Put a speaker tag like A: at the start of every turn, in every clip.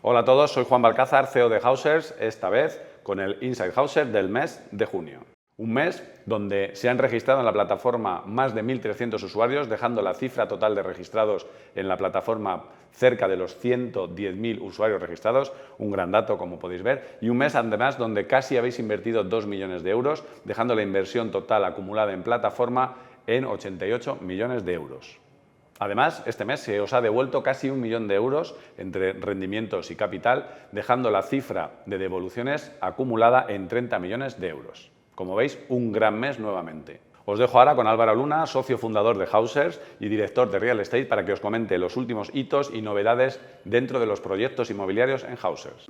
A: Hola a todos, soy Juan Balcázar, CEO de Housers, esta vez con el Inside Houser del mes de junio. Un mes donde se han registrado en la plataforma más de 1.300 usuarios, dejando la cifra total de registrados en la plataforma cerca de los 110.000 usuarios registrados, un gran dato como podéis ver, y un mes además donde casi habéis invertido 2 millones de euros, dejando la inversión total acumulada en plataforma en 88 millones de euros. Además, este mes se os ha devuelto casi 1 millón de euros entre rendimientos y capital, dejando la cifra de devoluciones acumulada en 30 millones de euros. Como veis, un gran mes nuevamente. Os dejo ahora con Álvaro Luna, socio fundador de Housers y director de Real Estate, para que os comente los últimos hitos y novedades dentro de los proyectos inmobiliarios en Housers.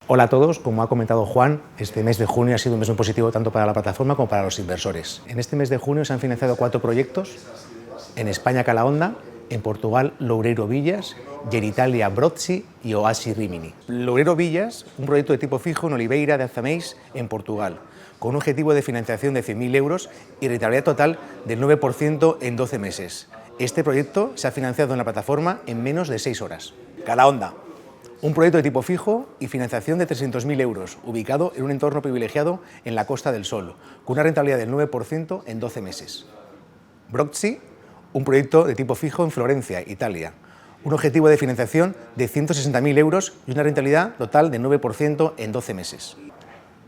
B: Hola a todos, como ha comentado Juan, este mes de junio ha sido un mes muy positivo tanto para la plataforma como para los inversores. En este mes de junio se han financiado 4 proyectos, en España Calahonda, en Portugal Loureiro Villas y en Italia Brozzi y Oasi Rimini. Loureiro Villas, un proyecto de tipo fijo en Oliveira de Azaméis, en Portugal, con un objetivo de financiación de 100.000 euros y rentabilidad total del 9% en 12 meses. Este proyecto se ha financiado en la plataforma en menos de 6 horas. Calahonda, un proyecto de tipo fijo y financiación de 300.000 euros, ubicado en un entorno privilegiado en la Costa del Sol, con una rentabilidad del 9% en 12 meses. Brozzi, un proyecto de tipo fijo en Florencia, Italia, un objetivo de financiación de 160.000 euros y una rentabilidad total de 9% en 12 meses.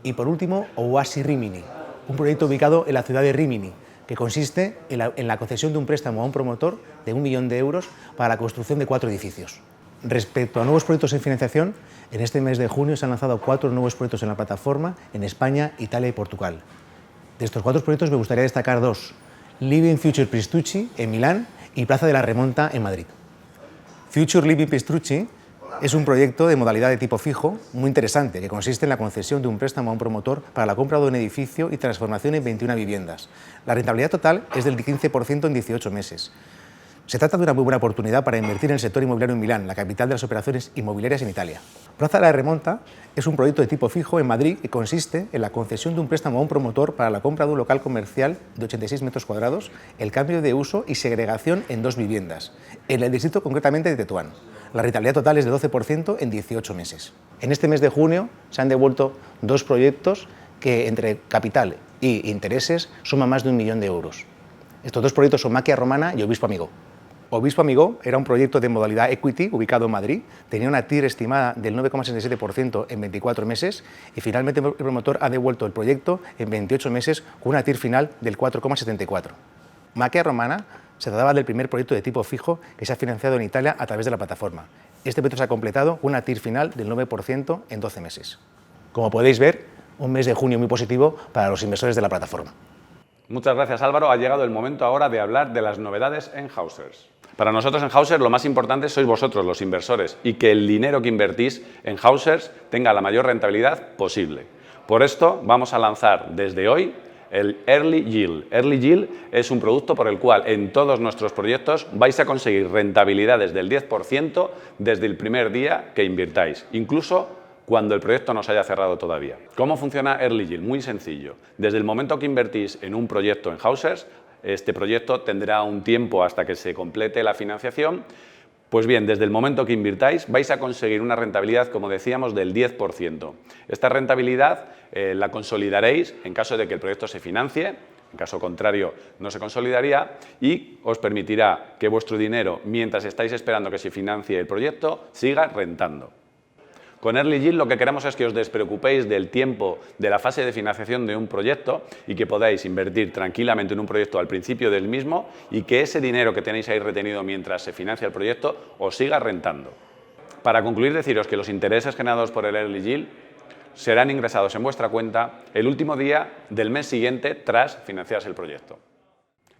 B: Y por último, Oasi Rimini, un proyecto ubicado en la ciudad de Rimini, que consiste en la concesión de un préstamo a un promotor de 1 millón de euros para la construcción de 4 edificios. Respecto a nuevos proyectos en financiación, en este mes de junio se han lanzado 4 nuevos proyectos en la plataforma en España, Italia y Portugal. De estos 4 proyectos me gustaría destacar 2, Living Future Pistrucci en Milán y Plaza de la Remonta en Madrid. Future Living Pistrucci es un proyecto de modalidad de tipo fijo muy interesante que consiste en la concesión de un préstamo a un promotor para la compra de un edificio y transformación en 21 viviendas. La rentabilidad total es del 15% en 18 meses. Se trata de una muy buena oportunidad para invertir en el sector inmobiliario en Milán, la capital de las operaciones inmobiliarias en Italia. Plaza de la Remonta es un proyecto de tipo fijo en Madrid que consiste en la concesión de un préstamo a un promotor para la compra de un local comercial de 86 metros cuadrados, el cambio de uso y segregación en 2 viviendas, en el distrito concretamente de Tetuán. La rentabilidad total es de 12% en 18 meses. En este mes de junio se han devuelto 2 proyectos que entre capital y intereses suman más de 1 millón de euros. Estos 2 proyectos son Maquia Romana y Obispo Amigó. Obispo Amigó era un proyecto de modalidad equity ubicado en Madrid, tenía una TIR estimada del 9,67% en 24 meses y finalmente el promotor ha devuelto el proyecto en 28 meses con una TIR final del 4,74%. Maquia Romana se trataba del primer proyecto de tipo fijo que se ha financiado en Italia a través de la plataforma. Este proyecto se ha completado con una TIR final del 9% en 12 meses. Como podéis ver, un mes de junio muy positivo para los inversores de la plataforma.
A: Muchas gracias, Álvaro. Ha llegado el momento ahora de hablar de las novedades en Housers. Para nosotros en Housers lo más importante sois vosotros, los inversores, y que el dinero que invertís en Housers tenga la mayor rentabilidad posible. Por esto vamos a lanzar desde hoy el Early Yield. Early Yield es un producto por el cual en todos nuestros proyectos vais a conseguir rentabilidades del 10% desde el primer día que invirtáis, incluso cuando el proyecto no se haya cerrado todavía. ¿Cómo funciona Early Yield? Muy sencillo. Desde el momento que invertís en un proyecto en Housers, este proyecto tendrá un tiempo hasta que se complete la financiación. Pues bien, desde el momento que invirtáis vais a conseguir una rentabilidad, como decíamos, del 10%. Esta rentabilidad la consolidaréis en caso de que el proyecto se financie, en caso contrario no se consolidaría, y os permitirá que vuestro dinero, mientras estáis esperando que se financie el proyecto, siga rentando. Con Early Yield lo que queremos es que os despreocupéis del tiempo de la fase de financiación de un proyecto y que podáis invertir tranquilamente en un proyecto al principio del mismo y que ese dinero que tenéis ahí retenido mientras se financia el proyecto os siga rentando. Para concluir, deciros que los intereses generados por el Early Yield serán ingresados en vuestra cuenta el último día del mes siguiente tras financiarse el proyecto.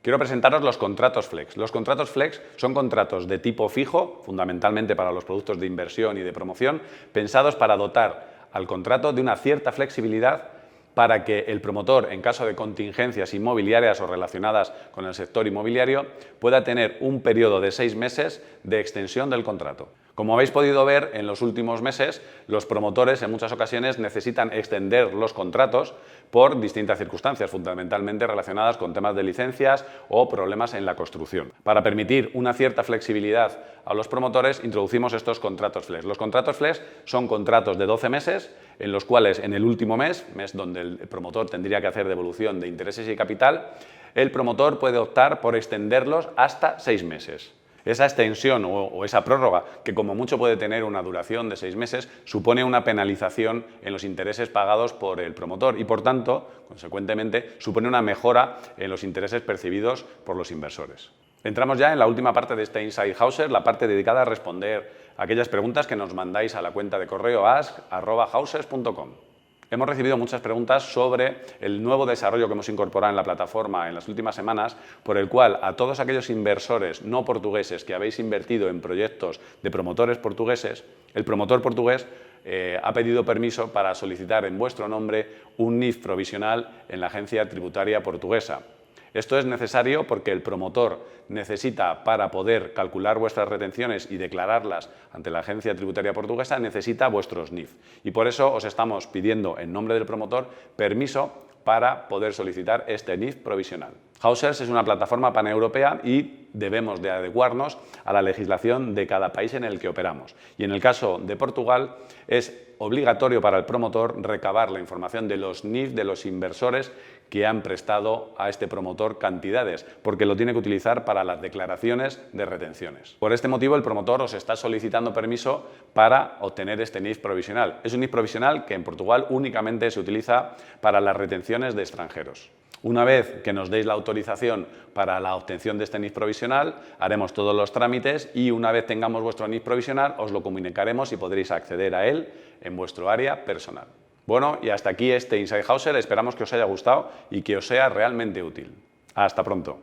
A: Quiero presentaros los contratos Flex. Los contratos Flex son contratos de tipo fijo, fundamentalmente para los productos de inversión y de promoción, pensados para dotar al contrato de una cierta flexibilidad para que el promotor, en caso de contingencias inmobiliarias o relacionadas con el sector inmobiliario, pueda tener un periodo de 6 meses de extensión del contrato. Como habéis podido ver, en los últimos meses, los promotores en muchas ocasiones necesitan extender los contratos por distintas circunstancias, fundamentalmente relacionadas con temas de licencias o problemas en la construcción. Para permitir una cierta flexibilidad a los promotores, introducimos estos contratos flex. Los contratos flex son contratos de 12 meses, en los cuales en el último mes donde el promotor tendría que hacer devolución de intereses y capital, el promotor puede optar por extenderlos hasta 6 meses. Esa extensión o esa prórroga, que como mucho puede tener una duración de 6 meses, supone una penalización en los intereses pagados por el promotor y, por tanto, consecuentemente, supone una mejora en los intereses percibidos por los inversores. Entramos ya en la última parte de este Inside Hauser, la parte dedicada a responder a aquellas preguntas que nos mandáis a la cuenta de correo ask@hausers.com. Hemos recibido muchas preguntas sobre el nuevo desarrollo que hemos incorporado en la plataforma en las últimas semanas, por el cual a todos aquellos inversores no portugueses que habéis invertido en proyectos de promotores portugueses, el promotor portugués ha pedido permiso para solicitar en vuestro nombre un NIF provisional en la agencia tributaria portuguesa. Esto es necesario porque el promotor necesita, para poder calcular vuestras retenciones y declararlas ante la agencia tributaria portuguesa, necesita vuestros NIF. Y por eso os estamos pidiendo, en nombre del promotor, permiso para poder solicitar este NIF provisional. Hausers es una plataforma paneuropea y debemos de adecuarnos a la legislación de cada país en el que operamos. Y en el caso de Portugal es obligatorio para el promotor recabar la información de los NIF de los inversores que han prestado a este promotor cantidades, porque lo tiene que utilizar para las declaraciones de retenciones. Por este motivo, el promotor os está solicitando permiso para obtener este NIF provisional. Es un NIF provisional que en Portugal únicamente se utiliza para las retenciones de extranjeros. Una vez que nos deis la autorización para la obtención de este NIF provisional, haremos todos los trámites y una vez tengamos vuestro NIF provisional os lo comunicaremos y podréis acceder a él en vuestro área personal. Bueno, y hasta aquí este Inside Hauser. Esperamos que os haya gustado y que os sea realmente útil. Hasta pronto.